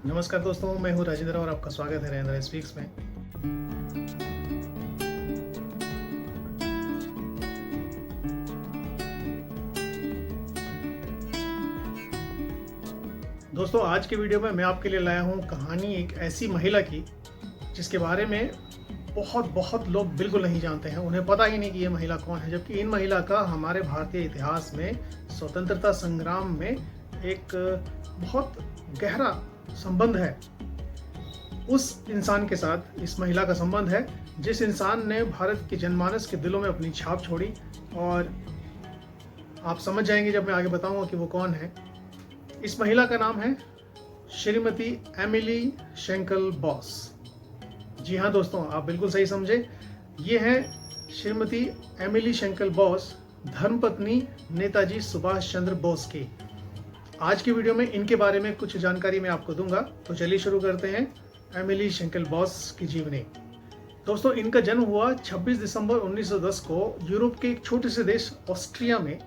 नमस्कार दोस्तों, मैं हूं राजेंद्र और आपका स्वागत है राजेंद्र स्पीक्स में। दोस्तों, आज के वीडियो में मैं आपके लिए लाया हूं कहानी एक ऐसी महिला की जिसके बारे में बहुत बहुत लोग बिल्कुल नहीं जानते हैं। उन्हें पता ही नहीं कि ये महिला कौन है, जबकि इन महिला का हमारे भारतीय इतिहास में स्वतंत्रता संग्राम में एक बहुत गहरा संबंध है। उस इंसान के साथ इस महिला का संबंध है जिस इंसान ने भारत के जनमानस के दिलों में अपनी छाप छोड़ी, और आप समझ जाएंगे जब मैं आगे बताऊंगा कि वो कौन है। इस महिला का नाम है श्रीमती एमिली शेंकल बॉस। जी हाँ दोस्तों, आप बिल्कुल सही समझे। ये है श्रीमती एमिली शेंकल बॉस, धर्मपत्नी नेताजी सुभाष चंद्र बोस की। आज की वीडियो में इनके बारे में कुछ जानकारी मैं आपको दूंगा, तो चलिए शुरू करते हैं एमिली शेंकल बॉस की जीवनी। दोस्तों, इनका जन्म हुआ 26 दिसंबर 1910 को यूरोप के एक छोटे से देश ऑस्ट्रिया में।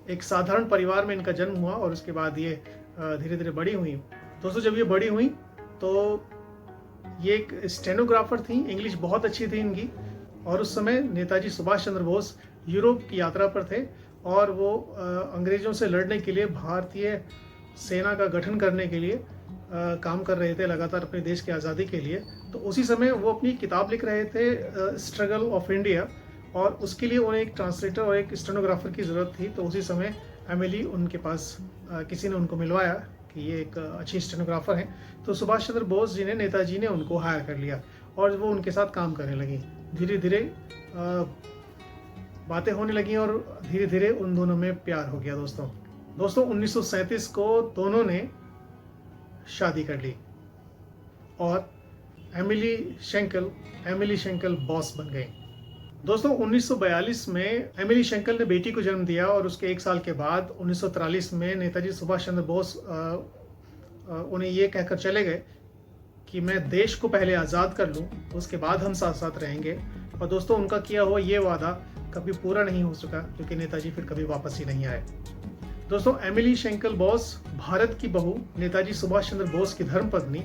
एक साधारण परिवार में इनका जन्म हुआ और उसके बाद ये धीरे धीरे बड़ी हुई। दोस्तों, जब ये बड़ी हुई तो ये एक स्टेनोग्राफर थी, इंग्लिश बहुत अच्छी थी इनकी। और उस समय नेताजी सुभाष चंद्र बोस यूरोप की यात्रा पर थे और वो अंग्रेजों से लड़ने के लिए, भारतीय सेना का गठन करने के लिए काम कर रहे थे लगातार अपने देश की आज़ादी के लिए। तो उसी समय वो अपनी किताब लिख रहे थे, स्ट्रगल ऑफ इंडिया, और उसके लिए उन्हें एक ट्रांसलेटर और एक स्टेनोग्राफर की ज़रूरत थी। तो उसी समय एमिली उनके पास, किसी ने उनको मिलवाया कि ये एक अच्छी स्टेनोग्राफर हैं। तो सुभाष चंद्र बोस जी ने, नेताजी ने उनको हायर कर लिया और वो उनके साथ काम करने लगी। धीरे धीरे बातें होने लगी और धीरे धीरे उन दोनों में प्यार हो गया। दोस्तों 1937 को दोनों ने शादी कर ली और एमिली शेंकल बॉस बन गई। दोस्तों, 1942 में एमिली शेंकल ने बेटी को जन्म दिया और उसके एक साल के बाद 1943 में नेताजी सुभाष चंद्र बोस उन्हें ये कहकर चले गए कि मैं देश को पहले आज़ाद कर लूं, उसके बाद हम साथ साथ रहेंगे। और दोस्तों, उनका किया हुआ ये वादा कभी पूरा नहीं हो सका क्योंकि नेताजी फिर कभी वापस ही नहीं आए। दोस्तों, एमिली शेंकल बॉस भारत की बहू, नेताजी सुभाष चंद्र बोस की धर्मपत्नी,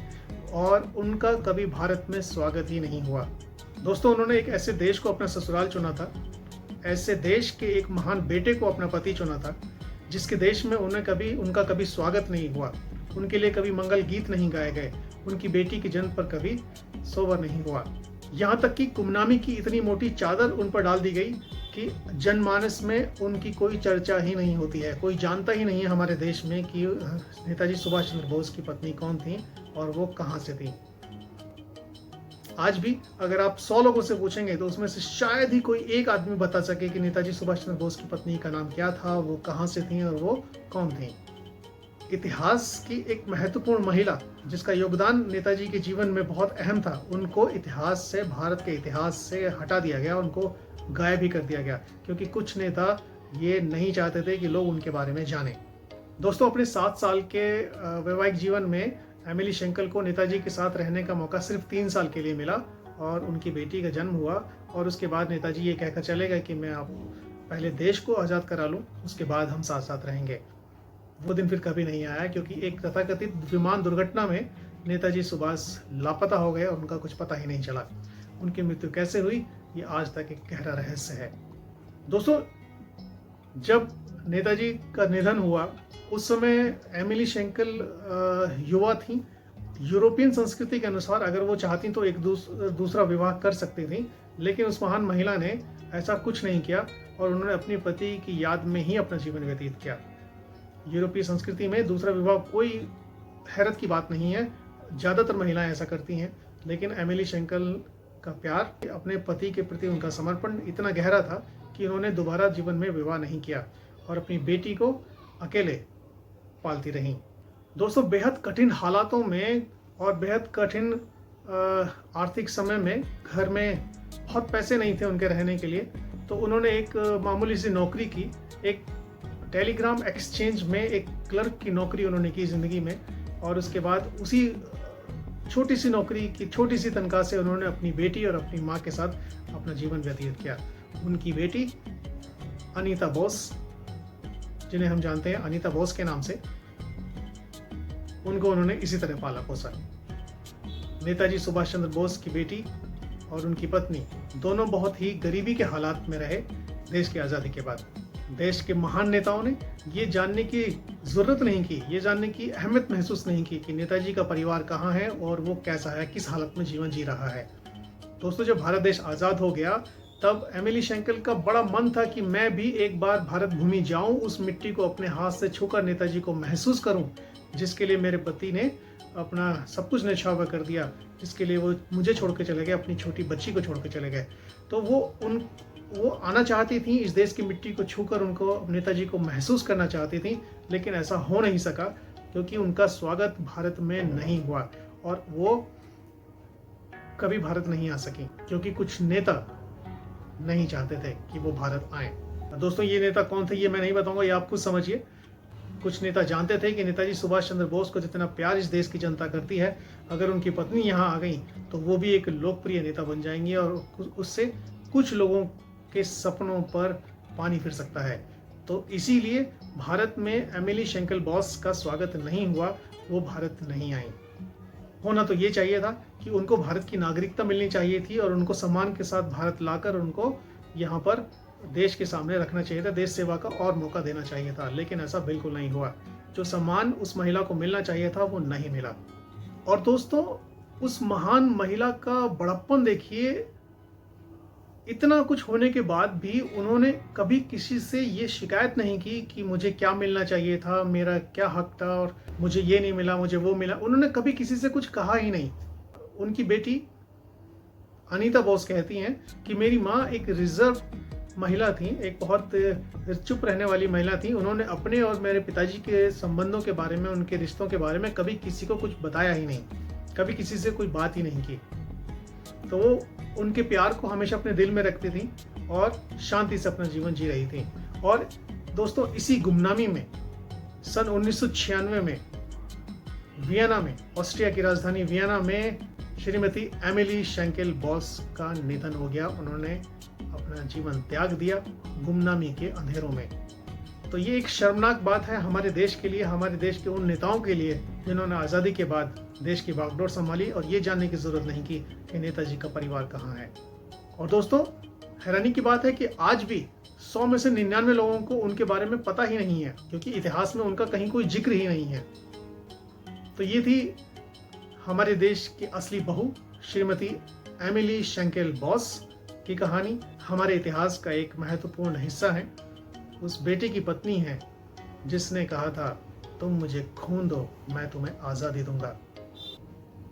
और उनका कभी भारत में स्वागत ही नहीं हुआ। दोस्तों, उन्होंने एक ऐसे देश को अपना ससुराल चुना था, ऐसे देश के एक महान बेटे को अपना पति चुना था जिसके देश में उनका कभी स्वागत नहीं हुआ, उनके लिए कभी मंगल गीत नहीं गाए गए, उनकी बेटी के जन्म पर कभी सोवर नहीं हुआ। यहाँ तक कि गुमनामी की इतनी मोटी चादर उन पर डाल दी गई कि जनमानस में उनकी कोई चर्चा ही नहीं होती है। कोई जानता ही नहीं है हमारे देश में कि नेताजी सुभाष चंद्र बोस की पत्नी कौन थी और वो कहाँ से थी। आज भी अगर आप 100 लोगों से पूछेंगे तो उसमें से शायद ही कोई एक आदमी बता सके कि नेताजी सुभाष चंद्र बोस की पत्नी का नाम क्या था, वो कहाँ से थी और वो कौन थी। इतिहास की एक महत्वपूर्ण महिला जिसका योगदान नेताजी के जीवन में बहुत अहम था, उनको इतिहास से, भारत के इतिहास से हटा दिया गया, उनको गायब ही कर दिया गया क्योंकि कुछ नेता ये नहीं चाहते थे कि लोग उनके बारे में जाने। दोस्तों, अपने 7 साल के वैवाहिक जीवन में एमिली शेंकल को नेताजी के साथ रहने का मौका सिर्फ 3 साल के लिए मिला और उनकी बेटी का जन्म हुआ। और उसके बाद नेताजी ये कहकर चले गए कि मैं आप पहले देश को आज़ाद करा लूँ, उसके बाद हम साथ साथ रहेंगे। वो दिन फिर कभी नहीं आया क्योंकि एक तथाकथित विमान दुर्घटना में नेताजी सुभाष लापता हो गए और उनका कुछ पता ही नहीं चला। उनकी मृत्यु कैसे हुई, ये आज तक एक गहरा रहस्य है। दोस्तों, जब नेताजी का निधन हुआ उस समय एमिली शेंकल युवा थी। यूरोपियन संस्कृति के अनुसार अगर वो चाहती तो एक दूसरा विवाह कर सकती थी, लेकिन उस महान महिला ने ऐसा कुछ नहीं किया और उन्होंने अपने पति की याद में ही अपना जीवन व्यतीत किया। यूरोपीय संस्कृति में दूसरा विवाह कोई हैरत की बात नहीं है, ज़्यादातर महिलाएं ऐसा करती हैं, लेकिन एमिली शेंकल का प्यार, अपने पति के प्रति उनका समर्पण इतना गहरा था कि उन्होंने दोबारा जीवन में विवाह नहीं किया और अपनी बेटी को अकेले पालती रहीं। दोस्तों, बेहद कठिन हालातों में और बेहद कठिन आर्थिक समय में घर में बहुत पैसे नहीं थे उनके रहने के लिए, तो उन्होंने एक मामूली सी नौकरी की। एक टेलीग्राम एक्सचेंज में एक क्लर्क की नौकरी उन्होंने की ज़िंदगी में, और उसके बाद उसी छोटी सी नौकरी की छोटी सी तनख्वाह से उन्होंने अपनी बेटी और अपनी माँ के साथ अपना जीवन व्यतीत किया। उनकी बेटी अनीता बोस, जिन्हें हम जानते हैं अनीता बोस के नाम से, उनको उन्होंने इसी तरह पाला पोसा। नेताजी सुभाष चंद्र बोस की बेटी और उनकी पत्नी दोनों बहुत ही गरीबी के हालात में रहे देश की आज़ादी के बाद। देश के महान नेताओं ने ये जानने की ज़रूरत नहीं की, ये जानने की अहमियत महसूस नहीं की कि नेताजी का परिवार कहाँ है और वो कैसा है, किस हालत में जीवन जी रहा है। दोस्तों, जब भारत देश आज़ाद हो गया तब एमिली शेंकल का बड़ा मन था कि मैं भी एक बार भारत भूमि जाऊं, उस मिट्टी को अपने हाथ से छूकर नेताजी को महसूस करूं, जिसके लिए मेरे पति ने अपना सब कुछ न्यौछावर कर दिया, जिसके लिए वो मुझे छोड़ के चले गए, अपनी छोटी बच्ची को छोड़ के चले गए। तो वो आना चाहती थी इस देश की मिट्टी को छूकर, उनको नेताजी को महसूस करना चाहती थी, लेकिन ऐसा हो नहीं सका क्योंकि उनका स्वागत भारत में नहीं हुआ और वो कभी भारत नहीं आ सकी क्योंकि कुछ नेता नहीं चाहते थे कि वो भारत आए। दोस्तों, ये नेता कौन थे ये मैं नहीं बताऊंगा, ये आप खुद समझिए। कुछ नेता जानते थे कि नेताजी सुभाष चंद्र बोस को जितना प्यार इस देश की जनता करती है, अगर उनकी पत्नी यहाँ आ गई तो वो भी एक लोकप्रिय नेता बन जाएंगी और उससे कुछ लोगों के सपनों पर पानी फिर सकता है। तो इसीलिए भारत में एमिली शेंकल बोस का स्वागत नहीं हुआ, वो भारत नहीं आई। होना तो ये चाहिए था कि उनको भारत की नागरिकता मिलनी चाहिए थी और उनको सम्मान के साथ भारत लाकर उनको यहाँ पर देश के सामने रखना चाहिए था, देश सेवा का और मौका देना चाहिए था, लेकिन ऐसा बिल्कुल नहीं हुआ। जो सम्मान उस महिला को मिलना चाहिए था वो नहीं मिला। और दोस्तों, उस महान महिला का बड़प्पन देखिए, इतना कुछ होने के बाद भी उन्होंने कभी किसी से ये शिकायत नहीं की कि मुझे क्या मिलना चाहिए था, मेरा क्या हक था और मुझे ये नहीं मिला, मुझे वो मिला। उन्होंने कभी किसी से कुछ कहा ही नहीं। उनकी बेटी अनीता बोस कहती हैं कि मेरी माँ एक रिजर्व महिला थी, एक बहुत चुप रहने वाली महिला थी। उन्होंने अपने और मेरे पिताजी के संबंधों के बारे में, उनके रिश्तों के बारे में कभी किसी को कुछ बताया ही नहीं, कभी किसी से कोई बात ही नहीं की। तो वो उनके प्यार को हमेशा अपने दिल में रखती थी और शांति से अपना जीवन जी रही थी। और दोस्तों, इसी गुमनामी में सन 1996 में वियना में, ऑस्ट्रिया की राजधानी वियना में श्रीमती एमिली शेंकल बोस का निधन हो गया। उन्होंने अपना जीवन त्याग दिया गुमनामी के अंधेरों में। तो ये एक शर्मनाक बात है हमारे देश के लिए, हमारे देश के उन नेताओं के लिए जिन्होंने आज़ादी के बाद देश की बागडोर संभाली और ये जानने की जरूरत नहीं की कि नेताजी का परिवार कहाँ है। और दोस्तों, हैरानी की बात है कि आज भी 100 में से 99 लोगों को उनके बारे में पता ही नहीं है, क्योंकि इतिहास में उनका कहीं कोई जिक्र ही नहीं है। तो ये थी हमारे देश की असली बहू श्रीमती एमिली शेंकल बोस की कहानी। हमारे इतिहास का एक महत्वपूर्ण हिस्सा है। उस बेटे की पत्नी है जिसने कहा था, तुम मुझे खून दो, मैं तुम्हें आज़ादी दूंगा।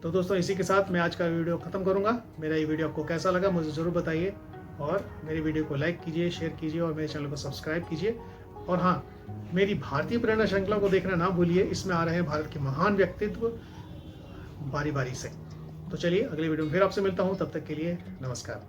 तो दोस्तों, इसी के साथ मैं आज का वीडियो खत्म करूंगा। मेरा ये वीडियो आपको कैसा लगा मुझे ज़रूर बताइए और मेरी वीडियो को लाइक कीजिए, शेयर कीजिए और मेरे चैनल को सब्सक्राइब कीजिए। और हाँ, मेरी भारतीय प्रेरणा श्रृंखला को देखना ना भूलिए। इसमें आ रहे हैं भारत के महान व्यक्तित्व बारी बारी से। तो चलिए, अगले वीडियो में फिर आपसे मिलता हूँ। तब तक के लिए नमस्कार।